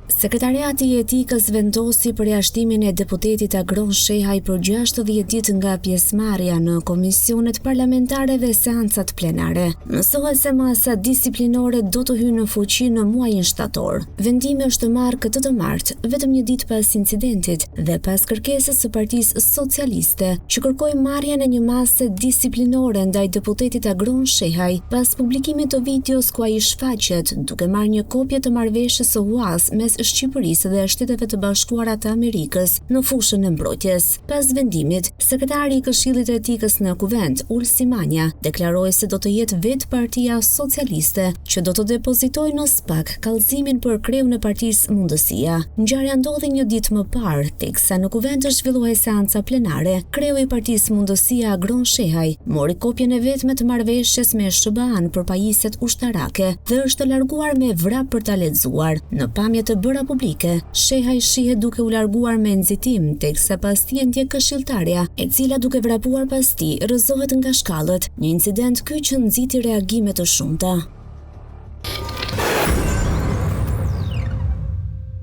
Sekretariati i Etikës vendosi përjashtimin e deputetit Agron Shehaj për 60 ditë nga pjesëmarrja në komisionet parlamentare dhe seancat plenare. Mësohet se masa disiplinore do të hyjë në fuqi në muajin shtator. Vendimi është marrë këtë të martë, vetëm një ditë pas incidentit dhe pas kërkesës së Partisë Socialiste, që kërkoi marrjen e një mase disiplinore ndaj deputetit Agron Shehaj pas publikimit të videos ku ai shfaqet duke marrë një kopje të marrëveshjes së UAS mes Shqipërisë dhe Shteteve të Bashkuara të Amerikës në fushën e mbrojtjes. Pas vendimit, sekretari i Këshillit të Etikës në Kuvend, Ulsi Manja, deklaroi se do të jetë vetë Partia Socialiste që do të depozitojë në SPAK kallëzimin për kreun e Partisë Mundësia. Ngjarja ndodhi një ditë më parë, teksa në Kuvend zhvillohej seanca plenare. Kreu i Partisë Mundësia Agron Shehaj mori kopjen e vetme të marrëveshjes me SBA-n për pajisjet ushtarake dhe është larguar me vrap për ta lexuar. Në pamje të bërë publike, Shehaj shihet duke u larguar me nxitim, teksa pas tij ndjek këshilltarja, e cila duke vrapuar pas tij rrëzohet nga shkallët, një incident ky që nxiti reagime të shumta.